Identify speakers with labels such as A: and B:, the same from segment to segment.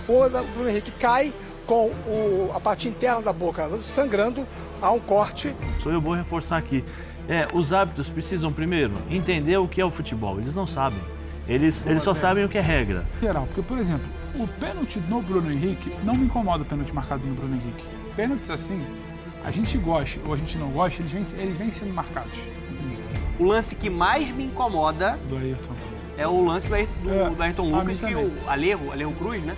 A: O Bruno Henrique cai com a parte interna da boca sangrando, há um corte.
B: Eu vou reforçar aqui. Os árbitros precisam primeiro entender o que é o futebol. Eles não sabem. Eles só sabem o que é regra.
C: Geral, porque, por exemplo, o pênalti no Bruno Henrique, não me incomoda o pênalti marcado no Bruno Henrique. Pênaltis assim, a gente gosta ou a gente não gosta, eles vêm sendo marcados.
D: O lance que mais me incomoda
C: do Ayrton
D: é o lance do Ayrton Lucas, que o Alejo Cruz, né?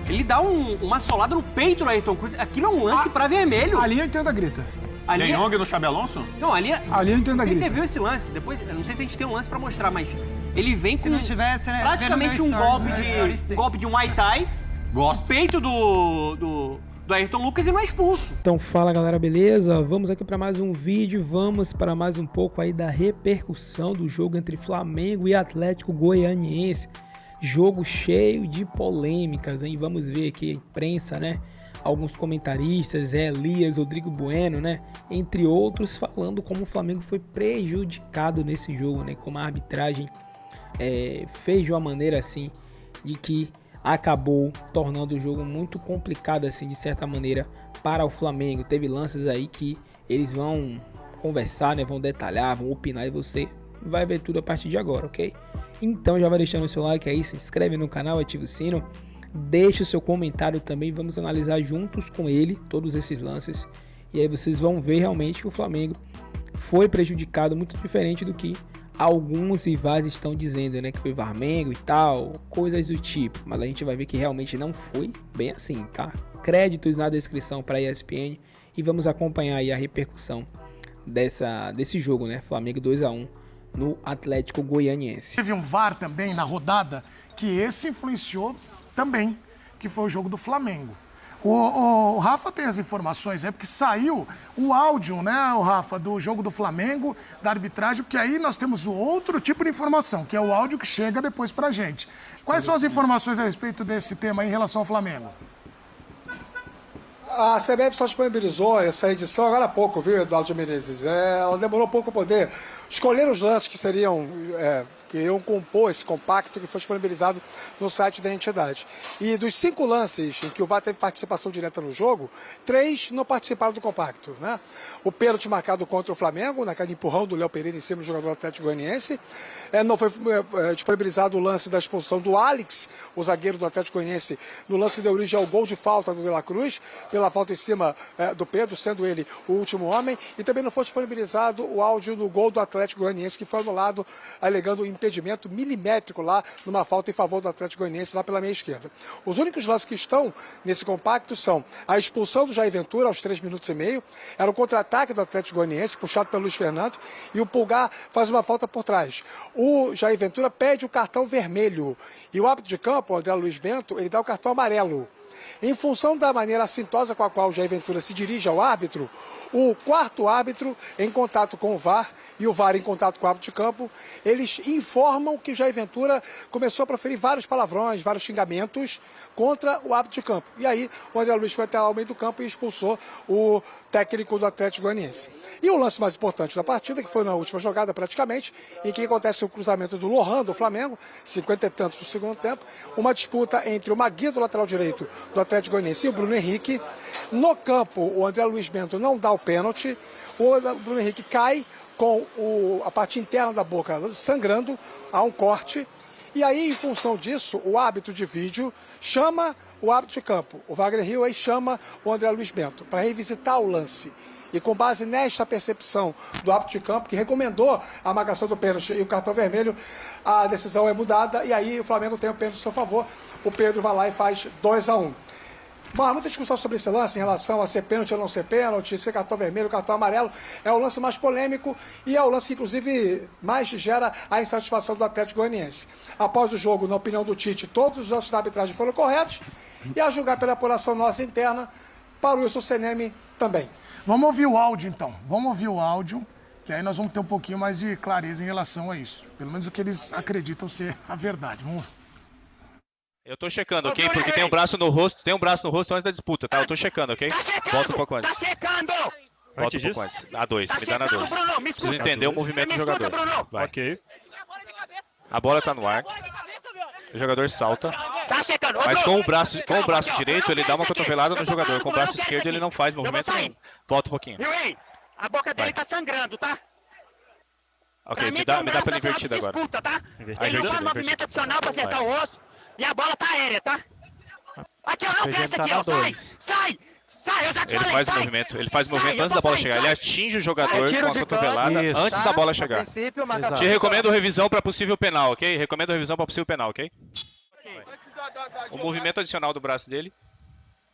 D: Ele dá uma solada no peito do Ayrton Cruz. Aquilo é um lance pra vermelho.
C: Ali eu entendo a grita.
D: Ali
E: De Jong no Xabi Alonso?
D: Não, ali
C: eu entendo a grita.
D: Você viu esse lance? Depois, eu não sei se a gente tem um lance pra mostrar, mas ele vem
F: Se
D: com
F: não tivesse, né,
D: praticamente um golpe de Muay Thai.
E: Gosto.
D: No peito do Ayrton Lucas e não é expulso.
G: Então fala galera, beleza? Vamos aqui para mais um vídeo, vamos para mais um pouco aí da repercussão do jogo entre Flamengo e Atlético Goianiense. Jogo cheio de polêmicas, hein? Vamos ver aqui a imprensa, né? Alguns comentaristas, Elias, Rodrigo Bueno, né? Entre outros, falando como o Flamengo foi prejudicado nesse jogo, né? Como a arbitragem fez de uma maneira assim, de que acabou tornando o jogo muito complicado, assim, de certa maneira, para o Flamengo. Teve lances aí que eles vão conversar, né? Vão detalhar, vão opinar e você vai ver tudo a partir de agora, ok? Então já vai deixando o seu like aí, se inscreve no canal, ativa o sino, deixa o seu comentário também, vamos analisar juntos com ele todos esses lances. E aí vocês vão ver realmente que o Flamengo foi prejudicado, muito diferente do que alguns rivais estão dizendo, né, que foi Flamengo e tal, coisas do tipo, mas a gente vai ver que realmente não foi bem assim, tá? Créditos na descrição para a ESPN e vamos acompanhar aí a repercussão desse jogo, né? Flamengo 2-1 no Atlético Goianiense.
H: Teve um VAR também na rodada que esse influenciou também, que foi o jogo do Flamengo. O Rafa tem as informações, porque saiu o áudio, né, o Rafa, do jogo do Flamengo, da arbitragem, porque aí nós temos o outro tipo de informação, que é o áudio que chega depois pra gente. Quais são as informações a respeito desse tema aí em relação ao Flamengo?
A: A CBF só disponibilizou essa edição agora há pouco, viu, Eduardo Menezes? Ela demorou pouco para poder escolher os lances que seriam, que iam compor esse compacto que foi disponibilizado no site da entidade. E dos 5 lances em que o VAR teve participação direta no jogo, 3 não participaram do compacto, né? O pênalti marcado contra o Flamengo, naquele empurrão do Léo Pereira em cima do jogador Atlético Goianiense. Não foi disponibilizado o lance da expulsão do Alex, o zagueiro do Atlético Goianiense, no lance que deu origem ao gol de falta do De La Cruz, pela falta em cima do Pedro, sendo ele o último homem. E também não foi disponibilizado o áudio do gol do Atlético Goianiense, que foi anulado, alegando um impedimento milimétrico lá, numa falta em favor do Atlético Goianiense, lá pela meia esquerda. Os únicos lances que estão nesse compacto são a expulsão do Jair Ventura aos 3 minutos e meio, era o contra-ataque do Atlético Goianiense, puxado pelo Luiz Fernando, e o Pulgar faz uma falta por trás. O Jair Ventura pede o cartão vermelho, e o árbitro de campo, o André Luiz Bento, ele dá o cartão amarelo. Em função da maneira assintosa com a qual o Jair Ventura se dirige ao árbitro, o quarto árbitro, em contato com o VAR, e o VAR em contato com o árbitro de campo, eles informam que o Jair Ventura começou a proferir vários palavrões, vários xingamentos contra o árbitro de campo. E aí o André Luiz foi até lá ao meio do campo e expulsou o técnico do Atlético Goianiense. E o lance mais importante da partida, que foi na última jogada praticamente, em que acontece o cruzamento do Lohan, do Flamengo, 50 e tantos no segundo tempo, uma disputa entre o Magui, do lateral direito do Atlético Goianiense, e o Bruno Henrique. No campo, o André Luiz Bento não dá o pênalti, o Bruno Henrique cai com a parte interna da boca sangrando, há um corte, e aí, em função disso, o árbitro de vídeo chama o árbitro de campo, o Wagner Hill, aí chama o André Luiz Bento, para revisitar o lance. E com base nesta percepção do árbitro de campo, que recomendou a marcação do pênalti e o cartão vermelho, a decisão é mudada, e aí o Flamengo tem o pênalti a seu favor, o Pedro vai lá e faz 2-1. Bom, há muita discussão sobre esse lance em relação a ser pênalti ou não ser pênalti, ser cartão vermelho, cartão amarelo. É o lance mais polêmico e é o lance que, inclusive, mais gera a insatisfação do Atlético Goianiense. Após o jogo, na opinião do Tite, todos os lances da arbitragem foram corretos e, a julgar pela apuração nossa interna, para o Wilson Seneme também.
H: Vamos ouvir o áudio, então. Vamos ouvir o áudio, que aí nós vamos ter um pouquinho mais de clareza em relação a isso. Pelo menos o que eles acreditam ser a verdade. Vamos lá.
I: Eu tô checando, ok? Porque tem um braço no rosto, antes da disputa, tá? Eu tô checando, ok? Volta um pouco antes.
J: Tá checando!
I: Volta um pouco antes. A2, me dá na 2. Preciso entender o movimento do jogador. Vai.
E: Ok.
I: A bola tá no ar. o jogador salta.
E: Tá checando.
I: Mas com o braço direito, ele dá uma cotovelada no jogador. Com o braço esquerdo, ele não faz movimento nenhum. Volta um pouquinho.
E: Yuri, a boca dele tá sangrando, tá?
I: Ok, me dá pela invertida agora.
E: Disputa, tá?
I: Invertida,
E: Ele não faz movimento adicional pra acertar o rosto. E a bola tá aérea, tá? Aqui, eu não quero isso aqui, ó. Sai! Sai, eu já te
I: Ele
E: falei,
I: faz
E: sai.
I: movimento, ele faz movimento
E: Sai,
I: antes
E: eu
I: da
E: tô
I: bola
E: saindo,
I: chegar. Ele
E: sai.
I: atinge o jogador com a cotovelada
D: Isso.
I: antes da bola chegar.
D: Exato.
I: Te recomendo revisão para possível penal, ok? Recomendo revisão para possível penal, ok? O movimento adicional do braço dele.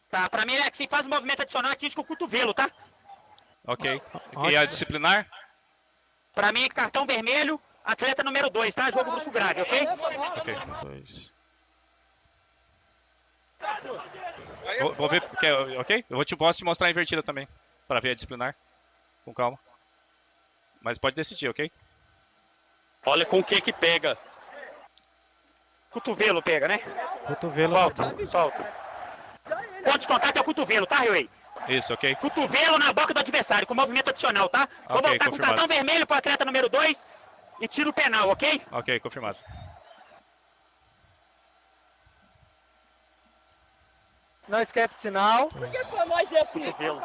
E: Tá, pra mim é que se faz um movimento adicional, atinge com o cotovelo, tá?
I: Ok. E a disciplinar?
E: Pra mim, cartão vermelho, atleta número 2, tá? Jogo bruxo grave, ok?
I: Ok. Vou ver, ok? Posso te mostrar a invertida também, para ver a disciplinar. Com calma. Mas pode decidir, ok?
E: Olha com o que pega. Cotovelo pega, né?
D: Cotovelo.
E: Solta. Ponto de contato é o cotovelo, tá, Ray?
I: Isso, ok?
E: Cotovelo na boca do adversário, com movimento adicional, tá? Vou
I: Ok,
E: voltar com o
I: confirmado.
E: cartão vermelho pro atleta número 2 e tiro penal, ok?
I: Ok, confirmado.
D: Não esquece o sinal.
E: Por que foi mais assim? Cotovelo.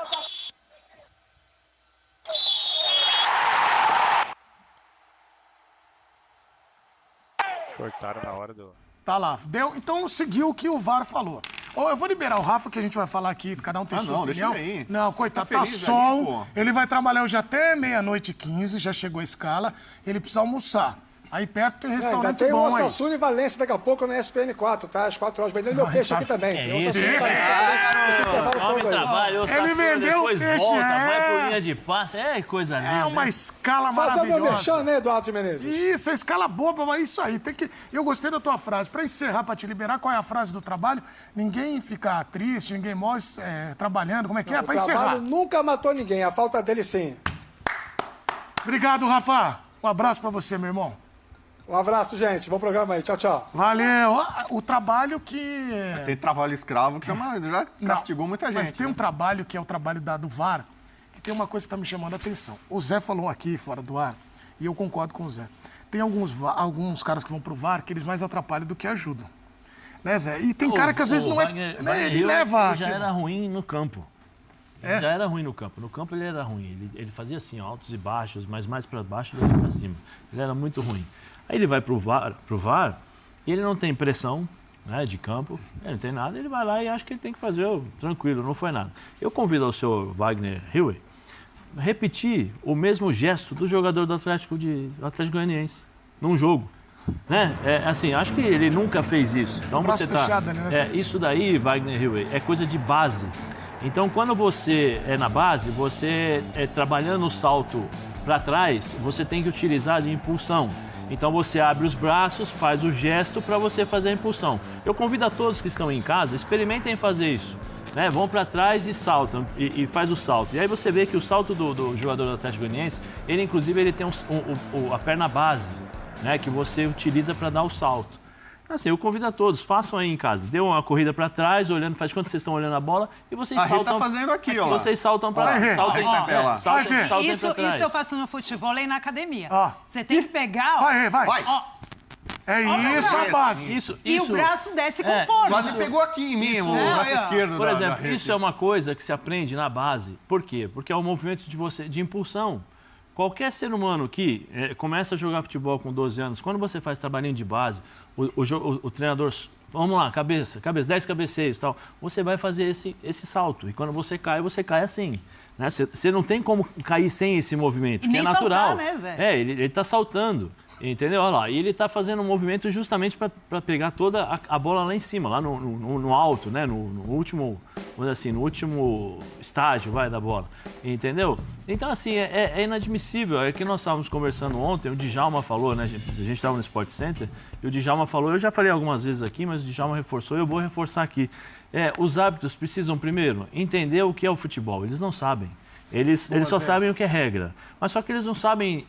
I: Cortaram na hora do...
H: Tá lá, deu. Então seguiu o que o VAR falou. Ó, eu vou liberar o Rafa, que a gente vai falar aqui, cada um tem sua opinião.
F: Deixa ele aí.
H: Não, coitado,
F: Tá
H: tá
F: feliz
H: sol.
F: ali, pô.
H: Ele vai trabalhar hoje até 00:15, já chegou a escala. Ele precisa almoçar. Aí perto tem um
A: Ainda
H: restaurante
A: tem o
H: bom aí.
A: Osasuna e Valência daqui a pouco na SPN4, tá? Às 4 horas. Vendendo meu peixe aqui também. Tem o
B: isso?
A: Osasuna e Valência também. Esse intervalo
B: Homem
A: todo aí.
B: trabalha,
H: Ele vendeu
B: depois
H: peixe,
B: volta,
H: é.
B: vai por linha de passe. É coisa linda.
H: É uma escala
A: Fazer o meu
H: maravilhosa.
A: merchan, né, Eduardo de Menezes?
H: Isso, a escala boa, mas isso aí. Tem que... Eu gostei da tua frase. Pra encerrar, pra te liberar, qual é a frase do trabalho? Ninguém fica triste, ninguém morre trabalhando. Como é que é?
A: O
H: Pra encerrar.
A: trabalho nunca matou ninguém, a falta dele sim.
H: Obrigado, Rafa. Um abraço pra você, meu irmão.
A: Um abraço, gente. Bom programa aí. Tchau, tchau.
H: Valeu. O trabalho que...
F: Tem trabalho escravo que já castigou muita gente.
H: Mas tem um
F: né?
H: trabalho que é o trabalho do VAR, que tem uma coisa que está me chamando a atenção. O Zé falou aqui, fora do ar, e eu concordo com o Zé. Tem alguns caras que vão pro VAR que eles mais atrapalham do que ajudam. Né, Zé? E tem cara que às vezes não é... né, ele leva...
B: Já
H: aquilo.
B: era ruim no campo.
H: É?
B: Já era ruim no campo. No campo ele era ruim. Ele fazia assim, altos e baixos, mas mais para baixo do que para cima. Ele era muito ruim. Aí ele vai pro VAR e ele não tem pressão, né, de campo, ele não tem nada, ele vai lá e acha que ele tem que fazer tranquilo, não foi nada. Eu convido o senhor Wagner Hilwey a repetir o mesmo gesto do jogador do Atlético Goianiense num jogo. Né? Assim, acho que ele nunca fez isso. Então
H: Braço
B: você tá,
H: fechado, né?
B: isso daí, Wagner Hilwey, é coisa de base. Então, quando você é na base, você trabalhando o salto para trás, você tem que utilizar de impulsão. Então, você abre os braços, faz o gesto para você fazer a impulsão. Eu convido a todos que estão em casa, experimentem fazer isso. Né? Vão para trás e saltam, e faz o salto. E aí você vê que o salto do jogador do Atlético Goianiense, ele inclusive ele tem a perna base, né? Que você utiliza para dar o salto. Assim, eu convido a todos, façam aí em casa. Dê uma corrida para trás, olhando, faz quando vocês estão olhando a bola e vocês
F: A Rê
B: saltam.
F: tá fazendo aqui, ó.
B: Vocês saltam para
H: Vai, Rê.
B: lá. Saltem,
F: Vai, Rê.
B: saltem
J: Isso
B: pra trás.
J: eu faço no futebol e na academia.
H: Ó.
J: Você tem que pegar, ó,
H: Vai, vai.
F: Vai.
H: É isso a base.
B: Isso,
J: e o braço desce com força.
F: Mas você pegou aqui em mim, o braço esquerdo
B: Por
F: da
B: exemplo,
F: Rê.
B: isso é uma coisa que se aprende na base. Por quê? Porque é um movimento de impulsão. Qualquer ser humano que começa a jogar futebol com 12 anos, quando você faz trabalhinho de base, o treinador, vamos lá, cabeça, 10 cabeceios e tal, você vai fazer esse salto. E quando você cai assim. Né? Você não tem como cair sem esse movimento,
J: E
B: que é
J: nem
B: natural.
J: saltar, né, Zé?
B: Ele está saltando. Entendeu? Olha lá, e ele está fazendo um movimento justamente para pegar toda a bola lá em cima, lá no alto, né? No último, vamos dizer assim, no último estágio da bola. Entendeu? Então, assim, é inadmissível. É que nós estávamos conversando ontem, o Djalma falou, né? A gente estava no Sport Center, e o Djalma falou, eu já falei algumas vezes aqui, mas o Djalma reforçou, eu vou reforçar aqui. Os árbitros precisam, primeiro, entender o que é o futebol. Eles não sabem. Eles só sabem o que é regra. Mas só que eles não sabem,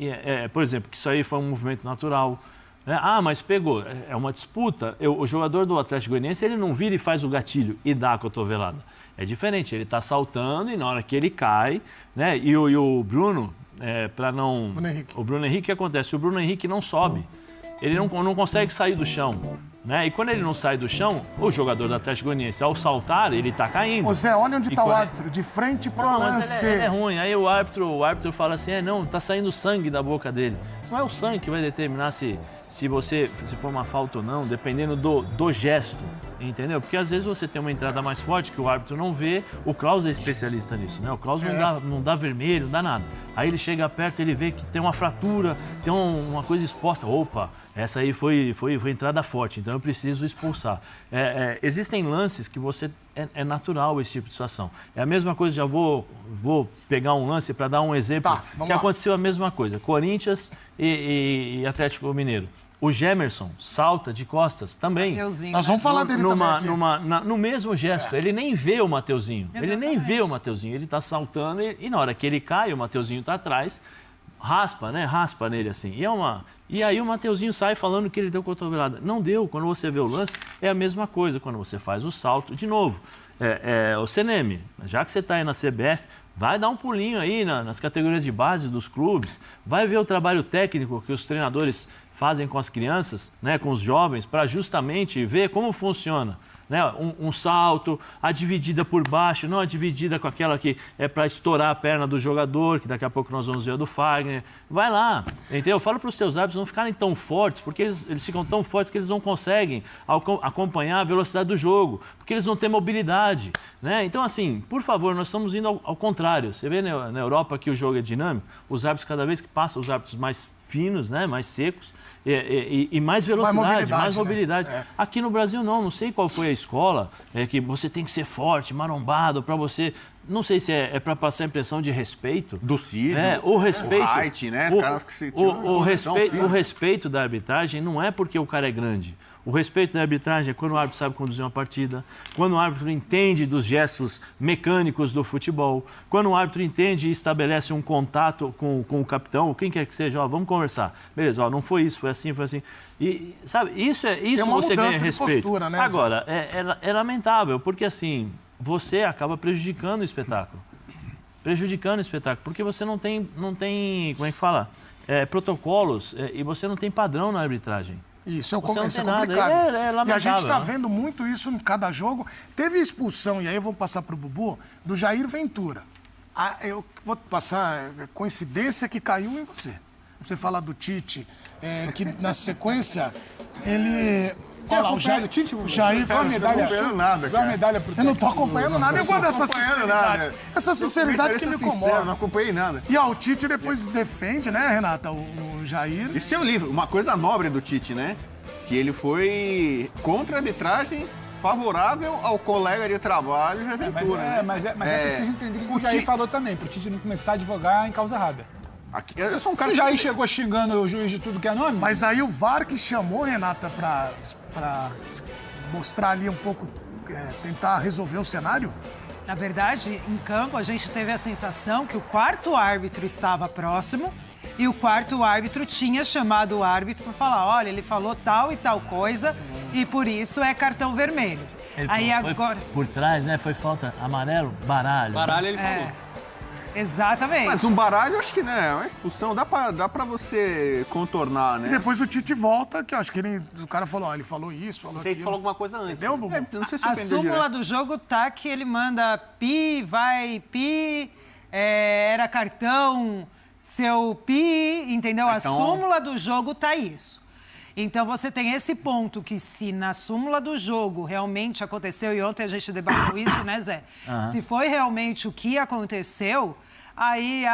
B: por exemplo, que isso aí foi um movimento natural. Né? Ah, mas pegou. É uma disputa. O jogador do Atlético Goianiense, ele não vira e faz o gatilho e dá a cotovelada. É diferente. Ele está saltando e na hora que ele cai, né? E o Bruno, para não...
H: Bruno Henrique.
B: O Bruno Henrique, o que acontece? O Bruno Henrique não sobe. Ele não consegue sair do chão. né? E quando ele não sai do chão, o jogador do Atlético Goianiense, ao saltar, ele tá caindo.
H: Ô Zé, olha onde
B: E
H: tá o
B: quando-
H: árbitro, de frente pro
B: Não, mas
H: lance.
B: ele é ruim. Aí o árbitro fala assim, não, tá saindo sangue da boca dele. Não é o sangue que vai determinar se for uma falta ou não, dependendo do gesto, entendeu? Porque às vezes você tem uma entrada mais forte que o árbitro não vê, o Klaus é especialista nisso, né? O Klaus não dá vermelho, não dá nada. Aí ele chega perto, ele vê que tem uma fratura, tem uma coisa exposta. Opa, essa aí foi entrada forte, então eu preciso expulsar. Existem lances que é natural esse tipo de situação. É a mesma coisa, já vou pegar um lance para dar um exemplo, que aconteceu a mesma coisa. Corinthians e Atlético Mineiro. O Gemerson salta de costas também.
J: Mateuzinho,
H: Nós vamos falar dele também aqui.
B: No mesmo gesto. Ele nem vê o Mateuzinho. Ele nem vê o Mateuzinho. Ele tá saltando e na hora que ele cai, o Mateuzinho tá atrás, raspa, né? Raspa nele assim. E aí o Mateuzinho sai falando que ele deu cotovelada. Não deu. Quando você vê o lance, é a mesma coisa. Quando você faz o salto, de novo, o CNM, já que você tá aí na CBF, vai dar um pulinho aí nas categorias de base dos clubes, vai ver o trabalho técnico que os treinadores fazem com as crianças, né, com os jovens, para justamente ver como funciona. Né, um salto, a dividida por baixo, não a dividida com aquela que é para estourar a perna do jogador, que daqui a pouco nós vamos ver a do Fagner. Vai lá, entendeu? Fala para os teus árbitros não ficarem tão fortes, porque eles ficam tão fortes que eles não conseguem acompanhar a velocidade do jogo, porque eles não têm mobilidade. Né? Então, assim, por favor, nós estamos indo ao contrário. Você vê na Europa que o jogo é dinâmico, os árbitros cada vez que passam, os árbitros mais finos, né, mais secos, e mais velocidade, mais mobilidade.
H: Né?
B: Aqui no Brasil não sei qual foi a escola, que você tem que ser forte, marombado, para você... Não sei se é para passar a impressão de respeito.
F: Do Cid,
B: o respeito,
F: o Wright, né?
B: O respeito da arbitragem não é porque o cara é grande. O respeito da arbitragem é quando o árbitro sabe conduzir uma partida, quando o árbitro entende dos gestos mecânicos do futebol, quando o árbitro entende e estabelece um contato com o capitão, quem quer que seja, vamos conversar. Beleza, não foi isso, foi assim, foi assim. E, sabe, isso você ganha respeito.
H: Postura, né,
B: agora, é lamentável, porque assim, você acaba prejudicando o espetáculo. Porque você não tem como é que fala? Protocolos e você não tem padrão na arbitragem.
H: Isso é
B: complicado.
H: E a gente está vendo muito isso em cada jogo. Teve expulsão, e aí eu vou passar para o Bubu, do Jair Ventura. Eu vou passar coincidência que caiu em você. Você falar do Tite, que na sequência ele... Olha lá, o Jair foi
C: uma medalha pro
H: Eu não tô acompanhando nada. Eu gosto dessa sinceridade. Essa sinceridade que me incomoda.
F: Não acompanhei nada.
H: E o Tite depois defende, né, Renata, o Jair.
F: Isso é um livro, uma coisa nobre do Tite, né? Que ele foi contra a arbitragem favorável ao colega de trabalho, Jair Ventura.
C: Mas é preciso entender que o Jair falou também, pro Tite não começar a advogar em causa errada.
F: Eu sou um cara
C: o Jair chegou xingando o juiz de tudo que é nome?
H: Mas aí o VAR que chamou, Renata, pra mostrar ali um pouco, tentar resolver o cenário?
J: Na verdade, em campo, a gente teve a sensação que o quarto árbitro estava próximo e o quarto árbitro tinha chamado o árbitro para falar, olha, ele falou tal e tal coisa e por isso é cartão vermelho. Aí agora...
B: Por trás, né? Foi falta amarelo, baralho.
D: Baralho ele falou.
J: Exatamente.
F: Mas um baralho, eu acho que, né, uma expulsão dá pra você contornar, né?
H: E depois o Tite volta, que eu acho que o cara falou, ele falou isso, falou aquilo.
D: Você falou alguma coisa antes.
H: Entendeu, Bubu?
F: Não sei se
J: A súmula do jogo tá que ele manda pi, vai, pi, era cartão, seu pi, entendeu? A súmula do jogo tá isso. Então você tem esse ponto que se na súmula do jogo realmente aconteceu, e ontem a gente debateu isso, né, Zé? Se foi realmente o que aconteceu, aí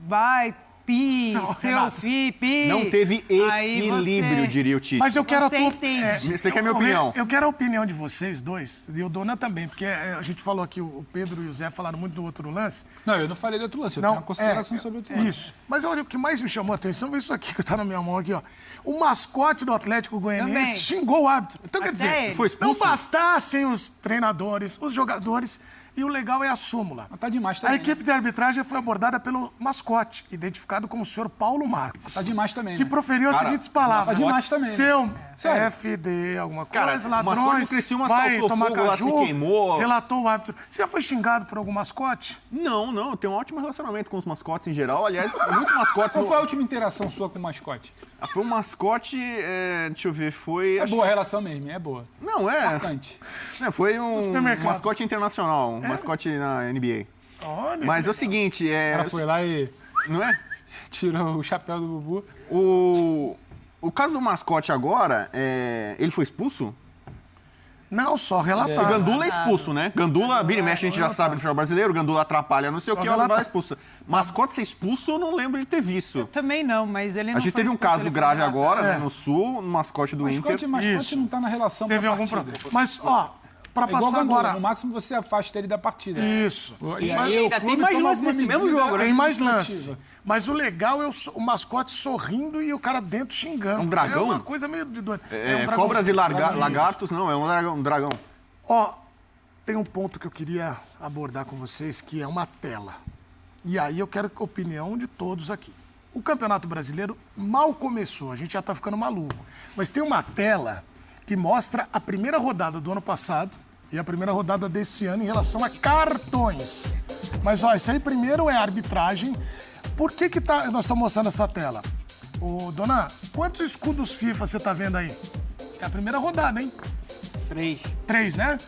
J: vai, pi, seu fi, pi.
F: Não teve equilíbrio, diria o Tite.
H: Mas eu quero
F: Você quer minha opinião?
H: Eu quero a opinião de vocês dois, e o Dona também, porque a gente falou aqui, o Pedro e o Zé falaram muito do outro lance.
C: Não, eu não falei do outro lance, eu tenho uma consideração sobre o outro lance.
H: Isso. Mas olha, o que mais me chamou a atenção foi isso aqui que tá na minha mão aqui, ó. O mascote do Atlético Goianiense xingou o árbitro. Então, quer dizer, não bastassem os treinadores, os jogadores, e o legal é a súmula.
C: Mas tá demais
H: A
C: também,
H: equipe de arbitragem foi abordada pelo mascote, identificado identificado como o senhor Paulo Marcos.
C: Tá demais também,
H: que
C: né?
H: proferiu as seguintes palavras.
C: Tá demais também.
H: Seu
C: Sério?
H: FD, alguma coisa,
F: Cara,
H: ladrões, vai tomar
F: fogo, lá se
H: caju,
F: queimou.
H: relatou o árbitro. Você já foi xingado por algum mascote?
F: Não, eu tenho um ótimo relacionamento com os mascotes em geral. Aliás, muitos mascotes...
C: Qual foi a última interação sua com o mascote?
F: Foi um mascote, deixa eu ver, foi...
C: É boa a relação mesmo, é boa.
F: Não, é...
C: Importante.
F: Foi um mascote internacional, um mascote na NBA.
H: Olha,
F: Mas é o seguinte,
C: O cara foi lá e
F: não é?
C: tirou o chapéu do Bubu.
F: O caso do mascote agora, ele foi expulso?
H: Não, só
F: O
H: relatado.
F: Gandula é expulso, né? Gandula, vira e mexe, a gente já sabe do futebol brasileiro, Gandula atrapalha, não sei o que, ela vai expulso. Mascote ser expulso, eu não lembro de ter visto.
J: Eu também não, mas ele não
F: A gente
J: foi
F: teve um
J: expulso,
F: caso
J: ele foi
F: grave
J: relatado.
F: agora, né, no Sul, no mascote do Inter.
C: Mascote não tá na relação
H: Teve
C: da
H: algum
C: partida.
H: problema. Mas, ó, pra
C: É igual
H: passar
C: Gandula,
H: agora...
C: no máximo você afasta ele da partida.
H: Isso.
C: E
H: Mas
C: aí,
D: ainda
C: o clube
D: tem mais
C: toma
D: lance
C: alguma
D: nesse mesmo
C: medida
D: jogo, né?
H: Tem mais
C: administrativa.
H: lance. Mas o legal é o mascote sorrindo e o cara dentro xingando.
F: Um dragão?
H: É uma coisa meio de doido.
F: Cobras e
H: dragão.
F: lagartos, não, é um dragão.
H: Ó, tem um ponto que eu queria abordar com vocês, que é uma tela. E aí eu quero a opinião de todos aqui. O Campeonato Brasileiro mal começou, a gente já tá ficando maluco. Mas tem uma tela que mostra a primeira rodada do ano passado e a primeira rodada desse ano em relação a cartões. Mas, ó, isso aí primeiro é a arbitragem. Por que nós estamos mostrando essa tela? Ô, dona, quantos escudos FIFA você tá vendo aí? É a primeira rodada, hein?
D: 3.
H: 3, né?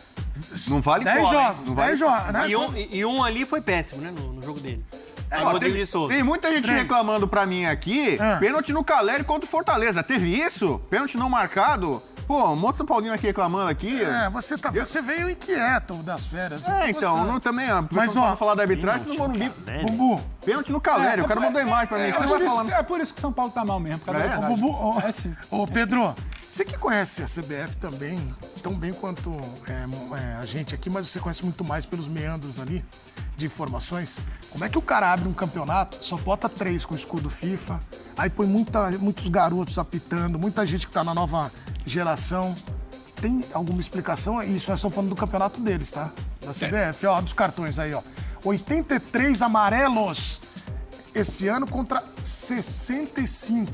F: Não vale
H: 10
F: cola, hein?
H: jogos,
F: Não vale
H: 10 jogos, né?
D: E um ali foi péssimo, né? No jogo dele.
F: Ó,
D: Rodrigo de Souza.
F: tem muita gente
H: 3.
F: reclamando pra mim aqui, pênalti no Caleri contra o Fortaleza. Teve isso? Pênalti não marcado? Pô, um monte de São Paulino aqui reclamando aqui.
H: Você veio inquieto das férias.
F: Então, também,
H: Mas, ó,
F: falar da arbitragem no Morumbi.
H: Bubu,
F: Pênalti no Caleri, o cara mandou imagem pra mim. Você vai falando.
C: É por isso que São Paulo tá mal mesmo. Por causa da arbitragem.
H: Bubu,
C: É sim.
H: ô Pedro, você que conhece a CBF também, tão bem quanto a gente aqui, mas você conhece muito mais pelos meandros ali de informações. Como é que o cara abre um campeonato, só bota 3 com o escudo FIFA, aí põe muitos garotos apitando, muita gente que tá na nova geração. Tem alguma explicação? Isso nós estamos falando do campeonato deles, tá? Da CBF, ó, dos cartões aí, ó. 83 amarelos esse ano contra 65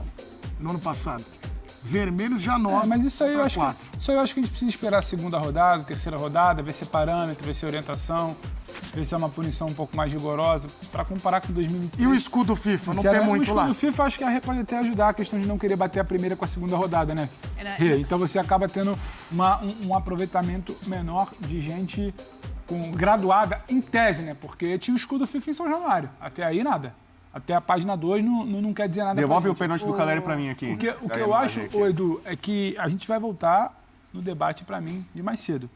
H: no ano passado. Vermelhos já 9
C: Mas isso aí, eu
H: contra
C: acho
H: 4.
C: que, a gente precisa esperar a segunda rodada, terceira rodada, ver se é parâmetro, ver se é orientação, ver se é uma punição um pouco mais rigorosa, para comparar com 2023.
H: E o escudo FIFA? Não tem muito lá?
C: O escudo FIFA, acho que a RE pode até ajudar a questão de não querer bater a primeira com a segunda rodada, né? Então você acaba tendo um aproveitamento menor de gente graduada em tese, né? Porque tinha o escudo FIFA em São Januário. Até aí, nada. Até a página 2 não quer dizer nada.
F: Devolve o pênalti do Caleri pra mim aqui.
C: O que eu acho, Edu, é que a gente vai voltar no debate, para mim, de mais cedo.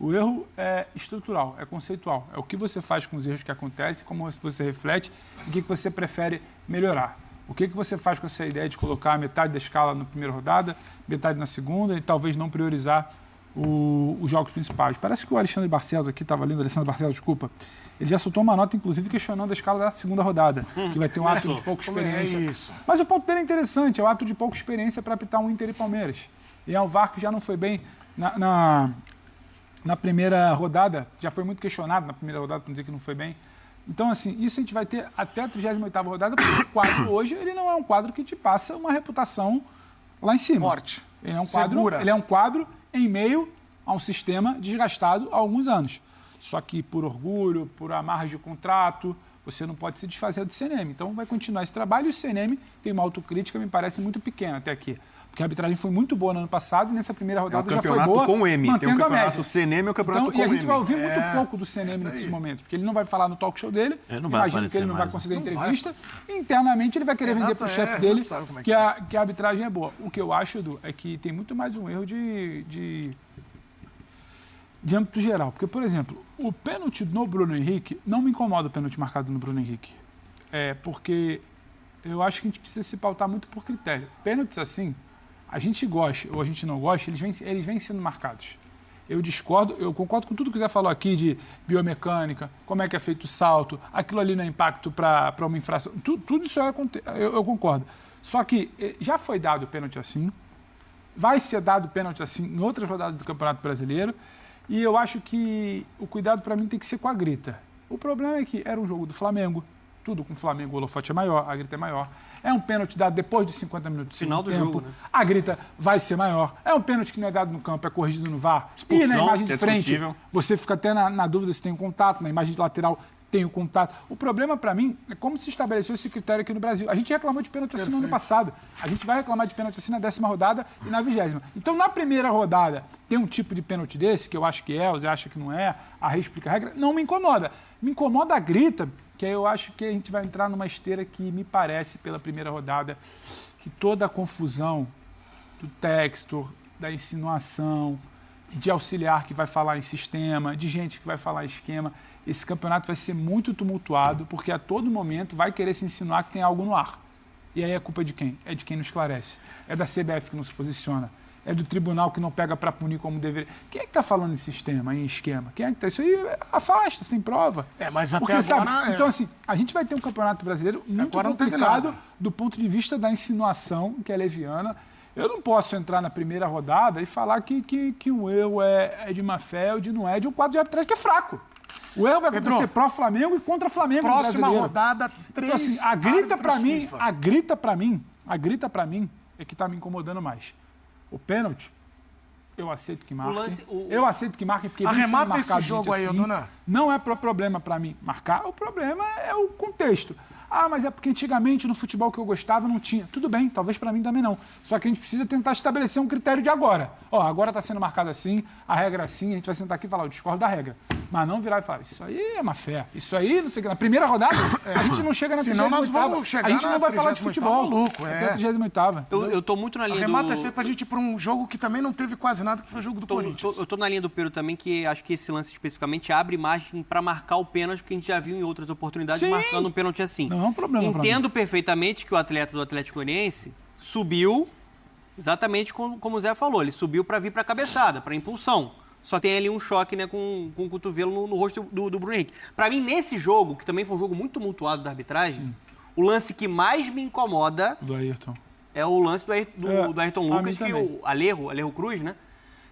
C: O erro é estrutural, é conceitual. É o que você faz com os erros que acontecem, como você reflete e o que você prefere melhorar. O que você faz com essa ideia de colocar metade da escala na primeira rodada, metade na segunda e talvez não priorizar os jogos principais. Parece que o Alexandre Barcelos aqui, estava lendo, Alessandro Barcelos, desculpa, ele já soltou uma nota, inclusive, questionando a escala da segunda rodada, que vai ter um ato de pouca experiência.
H: isso?
C: Mas o ponto dele é interessante, é o ato de pouca experiência para apitar um Inter e Palmeiras. E é o VAR que já não foi bem na primeira rodada, já foi muito questionado na primeira rodada, para dizer que não foi bem. Então, assim, isso a gente vai ter até a 38ª rodada, porque o quadro hoje, ele não é um quadro que te passa uma reputação lá em cima.
H: Forte.
C: Ele é um quadro,
H: Segura.
C: ele é um quadro em meio a um sistema desgastado há alguns anos. Só que por orgulho, por amarras de contrato, você não pode se desfazer do CNM. Então vai continuar esse trabalho e o CNM tem uma autocrítica, me parece, muito pequena até aqui. Porque a arbitragem foi muito boa no ano passado e nessa primeira rodada já foi boa,
F: com M. Tem o
C: mantendo a
F: campeonato
C: média.
F: CNM e o campeonato
C: Então,
F: com
C: e a gente
F: M.
C: vai ouvir muito pouco do CNM nesses momentos, porque ele não vai falar no talk show dele,
B: Não vai
C: imagino que ele não vai
B: aparecer
C: conceder
H: mais,
C: entrevista, e internamente ele vai querer vender para o chefe dele
H: sabe como é
C: que a arbitragem é boa. O que eu acho, Edu, é que tem muito mais um erro de âmbito geral. Porque, por exemplo, o pênalti no Bruno Henrique, não me incomoda o pênalti marcado no Bruno Henrique. Porque eu acho que a gente precisa se pautar muito por critério. Pênaltis assim, a gente gosta ou a gente não gosta, eles vêm sendo marcados. Eu discordo, eu concordo com tudo que você falou aqui de biomecânica, como é que é feito o salto, aquilo ali não é impacto para uma infração, tudo isso eu concordo. Só que já foi dado pênalti assim, vai ser dado pênalti assim em outras rodadas do Campeonato Brasileiro, e eu acho que o cuidado para mim tem que ser com a grita. O problema é que era um jogo do Flamengo, Tudo com o Flamengo, o holofote é maior, a grita é maior. É um pênalti dado depois de 50 minutos do
D: Final do
C: tempo,
D: jogo, né?
C: a grita vai ser maior. É um pênalti que não é dado no campo, é corrigido no VAR. E na imagem de frente, você fica até na dúvida se tem um contato, na imagem de lateral tem o contato. O problema, para mim, é como se estabeleceu esse critério aqui no Brasil. A gente reclamou de pênalti assim no ano passado. A gente vai reclamar de pênalti assim na 10ª rodada e na 20ª. Então, na primeira rodada, tem um tipo de pênalti desse, que eu acho que é, você acha que não é, a Rei explica a regra, não me incomoda. Me incomoda a grita, que aí eu acho que a gente vai entrar numa esteira que me parece, pela primeira rodada, que toda a confusão do texto, da insinuação, de auxiliar que vai falar em sistema, de gente que vai falar em esquema, esse campeonato vai ser muito tumultuado, porque a todo momento vai querer se insinuar que tem algo no ar. E aí a culpa é de quem? É de quem não esclarece. É da CBF que não se posiciona. É do tribunal que não pega para punir como deveria. Quem é que está falando em sistema, em esquema? Quem é que tá? Isso aí afasta, sem prova.
H: Mas até
C: porque,
H: agora...
C: Sabe, então, assim, a gente vai ter um campeonato brasileiro muito complicado do ponto de vista da insinuação, que é leviana. Eu não posso entrar na primeira rodada e falar que o erro é de má fé ou de não é, de um quadro de arbitragem que é fraco. O erro vai acontecer pró-Flamengo e contra Flamengo.
H: Próxima rodada, 3
C: então, assim, a grita pra mim é que tá me incomodando mais. O pênalti, eu aceito que marque. Eu aceito que marque porque
H: arremata esse jogo aí, Duna.
C: Não é problema pra mim marcar, o problema é o contexto. Ah, mas é porque antigamente no futebol que eu gostava não tinha. Tudo bem, talvez para mim também não. Só que a gente precisa tentar estabelecer um critério de agora. Ó, agora está sendo marcado assim, a regra é assim, a gente vai sentar aqui e falar, eu discordo da regra. Mas não virar e falar, isso aí é má fé, isso aí, não sei o que. Na primeira rodada, a gente não chega na 38ª.
H: Senão nós vamos chegar
C: a gente não vai falar de futebol.
H: Maluco,
C: é 38ª.
D: Eu tô muito na linha
H: Arremata sempre pra gente ir pra um jogo que também não teve quase nada, que foi o jogo do Corinthians.
D: Eu tô na linha do Pedro também, que acho que esse lance especificamente abre margem para marcar o pênalti, porque a gente já viu em outras oportunidades marcando um pênalti assim.
C: Não é um problema.
D: Entendo perfeitamente que o atleta do Atlético Goianiense subiu, exatamente como o Zé falou, ele subiu para vir para a cabeçada, para impulsão. Só tem ali um choque, né, com o cotovelo no rosto do Bruno Henrique. Para mim, nesse jogo, que também foi um jogo muito tumultuado da arbitragem, o lance que mais me incomoda
C: do Ayrton
D: é o lance do Ayrton Lucas, que o Alejo Cruz, né?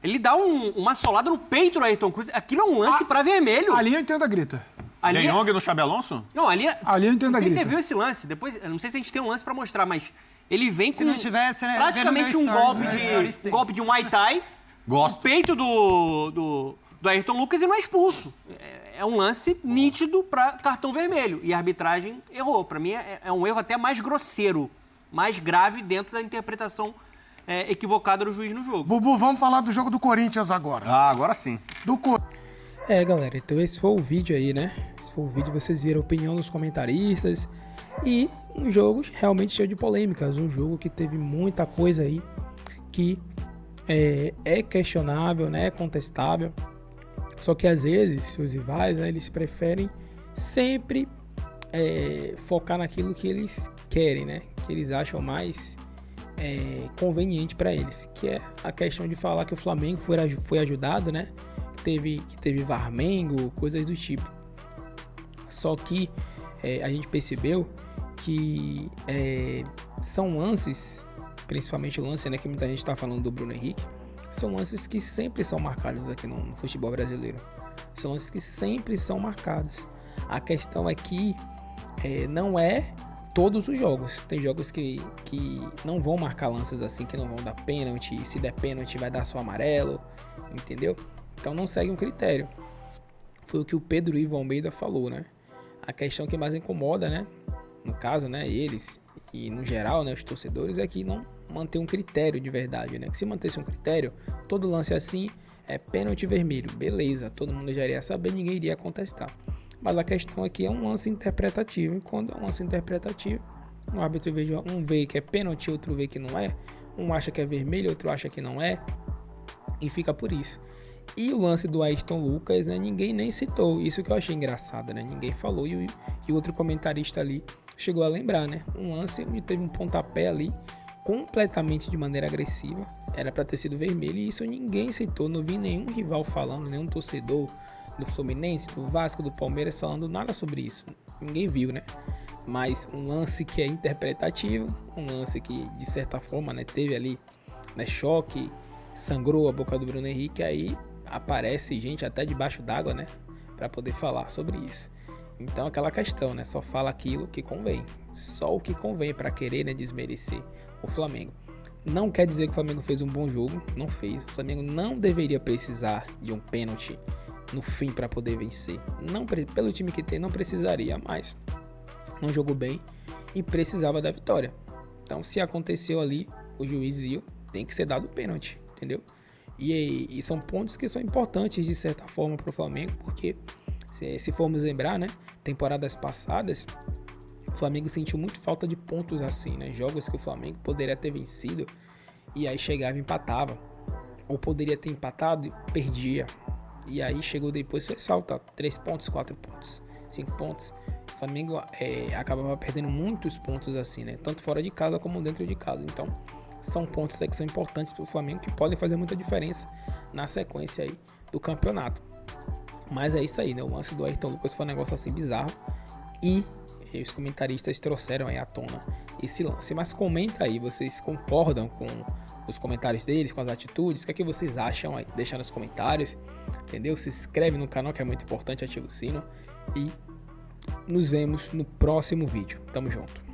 D: Ele dá uma solada no peito do Ayrton Cruz. Aquilo é um lance para vermelho.
C: Ali eu entendo a grita.
F: De Jong no Xabi Alonso?
D: Não, ali
C: eu entendo a grita.
D: Você viu esse lance? Depois, eu não sei se a gente tem um lance para mostrar, mas ele vem com
J: se não tivesse, né,
D: praticamente um golpe de Muay Thai.
F: Gosto.
D: No peito do Ayrton Lucas e não é expulso. É um lance nítido para cartão vermelho. E a arbitragem errou. Para mim, é um erro até mais grosseiro, mais grave dentro da interpretação equivocada do juiz no jogo.
H: Bubu, vamos falar do jogo do Corinthians agora.
F: Agora sim.
G: Galera, então esse foi o vídeo aí, né? Esse foi o vídeo, vocês viram a opinião dos comentaristas. E um jogo realmente cheio de polêmicas. Um jogo que teve muita coisa aí que é questionável, né? É contestável. Só que às vezes os rivais, né, eles preferem sempre focar naquilo que eles querem, né? Que eles acham mais conveniente para eles, que é a questão de falar que o Flamengo foi ajudado, né? Que teve Varmengo, coisas do tipo. Só que a gente percebeu que são lances, principalmente o lance, né, que muita gente está falando do Bruno Henrique, são lances que sempre são marcados aqui no futebol brasileiro. São lances que sempre são marcados. A questão é que não é todos os jogos. Tem jogos que não vão marcar lances assim, que não vão dar pênalti. Se der pênalti vai dar só amarelo, entendeu? Então não segue um critério. Foi o que o Pedro Ivo Almeida falou, né? A questão que mais incomoda, né? No caso, né, eles e no geral, né, os torcedores, é que não manter um critério de verdade, né? Que se mantesse um critério, todo lance assim é pênalti vermelho, beleza, todo mundo já iria saber, ninguém iria contestar. Mas a questão aqui é um lance interpretativo, e quando é um lance interpretativo, um árbitro um vê que é pênalti, outro vê que não é, um acha que é vermelho, outro acha que não é, e fica por isso. E o lance do Ayrton Lucas, né, ninguém nem citou, isso que eu achei engraçado, né? Ninguém falou e outro comentarista ali chegou a lembrar, né? Um lance onde teve um pontapé ali completamente de maneira agressiva, era para ter sido vermelho, e isso ninguém citou, não vi nenhum rival falando, nenhum torcedor do Fluminense, do Vasco, do Palmeiras falando nada sobre isso, ninguém viu, né? Mas um lance que é interpretativo, um lance que de certa forma, né, teve ali, né, choque, sangrou a boca do Bruno Henrique, aí aparece gente até debaixo d'água, né, para poder falar sobre isso. Então aquela questão, né? Só fala aquilo que convém. Só o que convém para querer, né, desmerecer o Flamengo. Não quer dizer que o Flamengo fez um bom jogo, não fez. O Flamengo não deveria precisar de um pênalti no fim para poder vencer. Não, pelo time que tem, não precisaria, mas não jogou bem e precisava da vitória. Então, se aconteceu ali, o juiz viu, tem que ser dado o pênalti, entendeu? E são pontos que são importantes de certa forma para o Flamengo, porque se formos lembrar, né, temporadas passadas, o Flamengo sentiu muito falta de pontos assim, né? Jogos que o Flamengo poderia ter vencido e aí chegava e empatava. Ou poderia ter empatado e perdia. E aí chegou depois, fez falta 3 pontos, 4 pontos, 5 pontos. O Flamengo acabava perdendo muitos pontos assim, né? Tanto fora de casa como dentro de casa. Então, são pontos que são importantes para o Flamengo, que podem fazer muita diferença na sequência aí do campeonato. Mas é isso aí, né? O lance do Ayrton Lucas foi um negócio assim bizarro. E os comentaristas trouxeram aí à tona esse lance. Mas comenta aí, vocês concordam com os comentários deles, com as atitudes? O que é que vocês acham aí? Deixa nos comentários, entendeu? Se inscreve no canal, que é muito importante, ativa o sino. E nos vemos no próximo vídeo. Tamo junto.